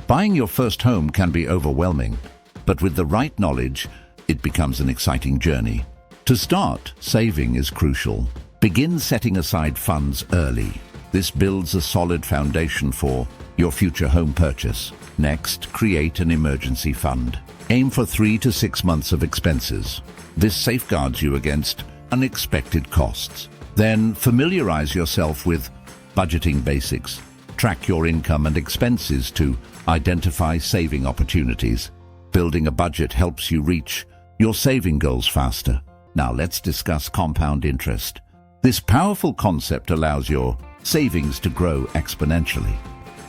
Buying your first home can be overwhelming, but with the right knowledge, it becomes an exciting journey. To start, saving is crucial. Begin setting aside funds early. This builds a solid foundation for your future home purchase. Next, create an emergency fund. Aim for 3 to 6 months of expenses. This safeguards you against unexpected costs. Then, familiarize yourself with budgeting basics. Track your income and expenses to identify saving opportunities. Building a budget helps you reach your saving goals faster. Now let's discuss compound interest. This powerful concept allows your savings to grow exponentially.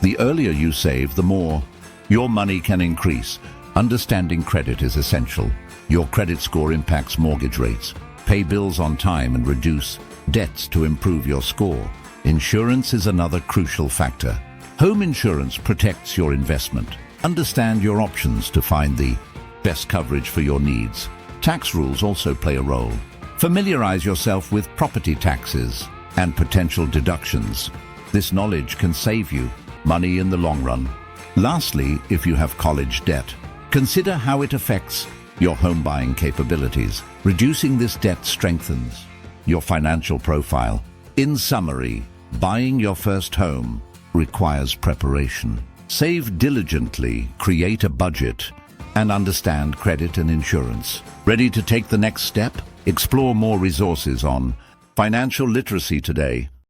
The earlier you save, the more your money can increase. Understanding credit is essential. Your credit score impacts mortgage rates. Pay bills on time and reduce debts to improve your score. Insurance is another crucial factor. Home insurance protects your investment. Understand your options to find the best coverage for your needs. Tax rules also play a role. Familiarize yourself with property taxes and potential deductions. This knowledge can save you money in the long run. Lastly, if you have college debt, consider how it affects your home buying capabilities. Reducing this debt strengthens your financial profile. In summary, buying your first home requires preparation. Save diligently, create a budget, and understand credit and insurance. Ready to take the next step? Explore more resources on financial literacy today.